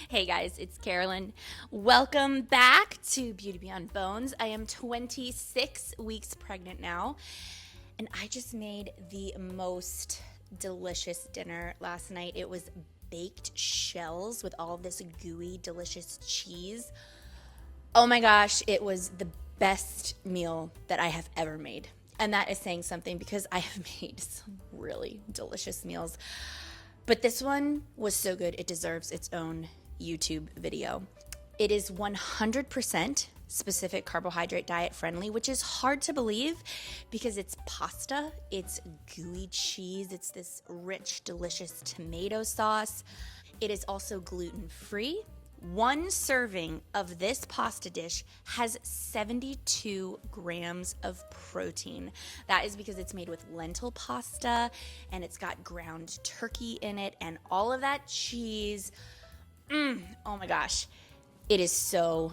Hey guys, it's Carolyn. Welcome back to Beauty Beyond Bones. I am 26 weeks pregnant now, and I just made the most delicious dinner last night. It was baked shells with all of this gooey, delicious cheese. Oh my gosh, it was the best meal that I have ever made. And that is saying something because I have made some really delicious meals. But this one was so good, it deserves its own YouTube video. It is 100% specific carbohydrate diet friendly, which is hard to believe because it's pasta, it's gooey cheese, it's this rich, delicious tomato sauce. It is also gluten free. One serving of this pasta dish has 72 grams of protein. That is because it's made with lentil pasta and it's got ground turkey in it and all of that cheese. Oh my gosh. It is so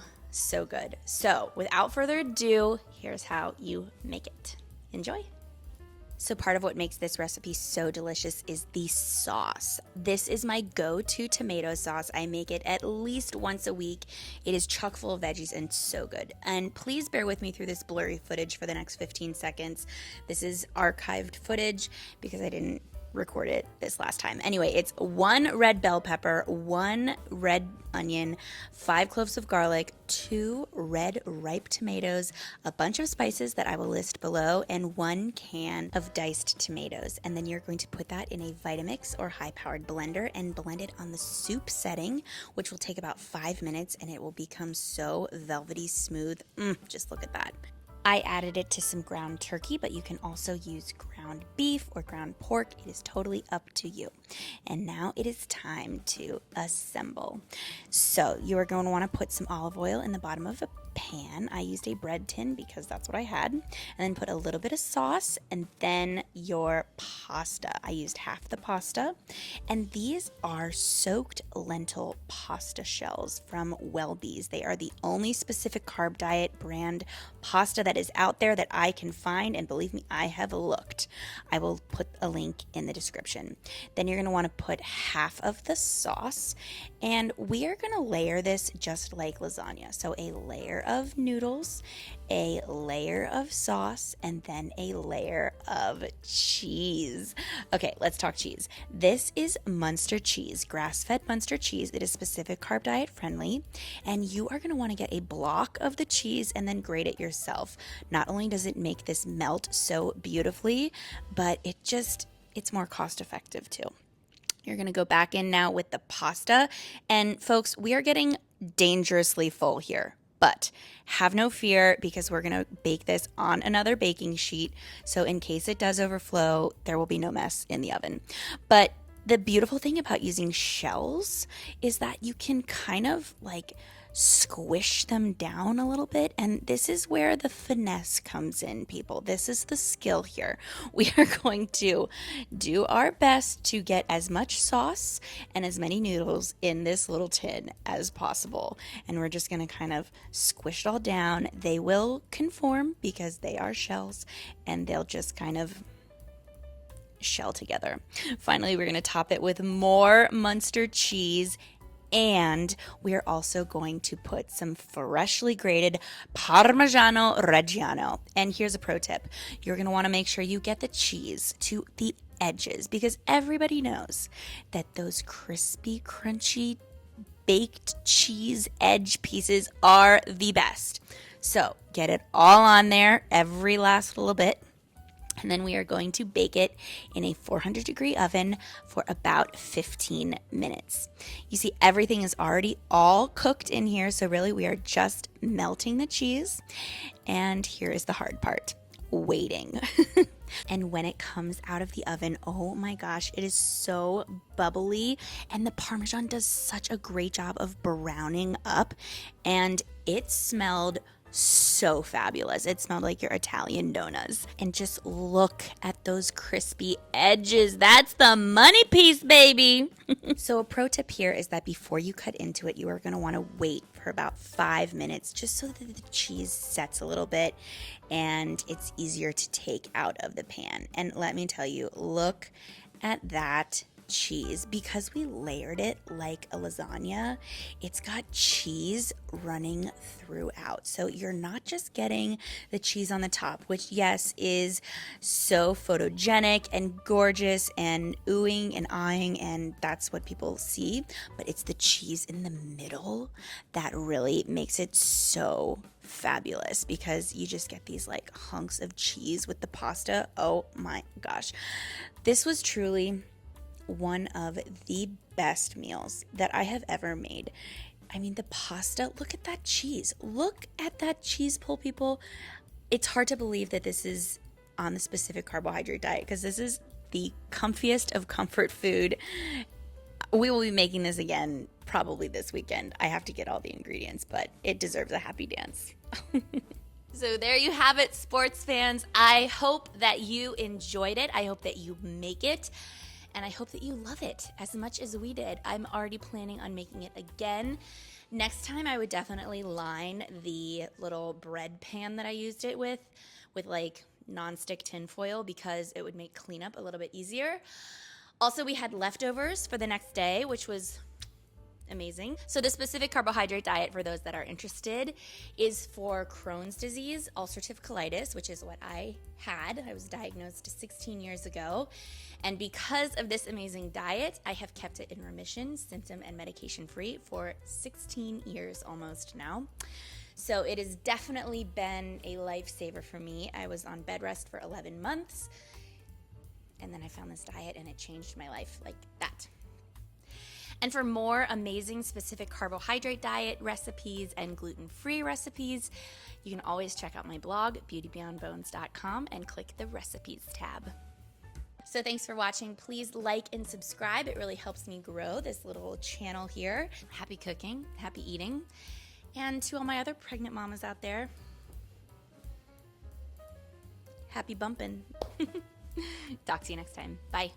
good. So without further ado, here's how you make it. Enjoy. So part of what makes this recipe so delicious is the sauce. This is my go-to tomato sauce. I make it at least once a week. It is chock full of veggies and so good. And please bear with me through this blurry footage for the next 15 seconds. This is archived footage because I didn't record it this last time. Anyway, it's 1 red bell pepper, 1 red onion, 5 cloves of garlic, 2 red ripe tomatoes, a bunch of spices that I will list below, and 1 can of diced tomatoes. And then you're going to put that in a Vitamix or high-powered blender and blend it on the soup setting, which will take about 5 minutes, and it will become so velvety smooth. Just look at that. I added it to some ground turkey, but you can also use ground beef or ground pork. It is totally up to you. And now it is time to assemble. So you are going to want to put some olive oil in the bottom of a pan. I used a bread tin because that's what I had. And then put a little bit of sauce and then your pasta. I used half the pasta. And these are soaked lentil pasta shells from Wellbees. They are the only Specific Carb Diet brand pasta that is out there that I can find, and believe me, I have looked. I will put a link in the description. Then you're going to want to put half of the sauce, and we are going to layer this just like lasagna. So a layer of noodles, a layer of sauce, and then a layer of cheese. Okay, let's talk cheese. This is Munster cheese, grass-fed Munster cheese. It is Specific Carb Diet friendly, and you are going to want to get a block of the cheese and then grate it yourself. Not only does it make this melt so beautifully, but it's more cost effective too. You're going to go back in now with the pasta, and folks, we are getting dangerously full here. But have no fear because we're going to bake this on another baking sheet. So in case it does overflow, there will be no mess in the oven. But the beautiful thing about using shells is that you can kind of like squish them down a little bit. And this is where the finesse comes in, people. This is the skill here. We are going to do our best to get as much sauce and as many noodles in this little tin as possible. And we're just going to kind of squish it all down. They will conform because they are shells, and they'll just kind of shell together. Finally, we're going to top it with more Munster cheese, and we are also going to put some freshly grated Parmigiano Reggiano. And here's a pro tip. You're going to want to make sure you get the cheese to the edges because everybody knows that those crispy, crunchy, baked cheese edge pieces are the best. So get it all on there, every last little bit. And then we are going to bake it in a 400-degree oven for about 15 minutes. You see, everything is already all cooked in here, so really we are just melting the cheese. And here is the hard part, waiting. And when it comes out of the oven, oh my gosh, it is so bubbly. And the Parmesan does such a great job of browning up. And it smelled so fabulous. It smelled like your Italian donuts. And just look at those crispy edges. That's the money piece, baby. So a pro tip here is that before you cut into it, you are going to want to wait for about 5 minutes just so that the cheese sets a little bit and it's easier to take out of the pan. And let me tell you, look at that cheese. Because we layered it like a lasagna, it's got cheese running throughout. So you're not just getting the cheese on the top, which, yes, is so photogenic and gorgeous and oohing and eyeing, and that's what people see, but it's the cheese in the middle that really makes it so fabulous, because you just get these like hunks of cheese with the pasta. Oh my gosh. This was truly one of the best meals that I have ever made. I mean, the pasta, look at that cheese. Look at that cheese pull, people. It's hard to believe that this is on the Specific Carbohydrate Diet, because this is the comfiest of comfort food. We will be making this again probably this weekend. I have to get all the ingredients, but it deserves a happy dance. So there you have it, sports fans. I hope that you enjoyed it. I hope that you make it. And I hope that you love it as much as we did. I'm already planning on making it again. Next time, I would definitely line the little bread pan that I used it with like nonstick tin foil, because it would make cleanup a little bit easier. Also, we had leftovers for the next day, which was amazing. So the Specific Carbohydrate Diet, for those that are interested, is for Crohn's disease, ulcerative colitis, which is what I had. I was diagnosed 16 years ago. And because of this amazing diet, I have kept it in remission, symptom and medication free, for 16 years almost now. So it has definitely been a lifesaver for me. I was on bed rest for 11 months. And then I found this diet and it changed my life like that. And for more amazing Specific Carbohydrate Diet recipes and gluten-free recipes, you can always check out my blog, beautybeyondbones.com, and click the recipes tab. So thanks for watching. Please like and subscribe. It really helps me grow this little channel here. Happy cooking, happy eating. And to all my other pregnant mamas out there, happy bumping. Talk to you next time. Bye.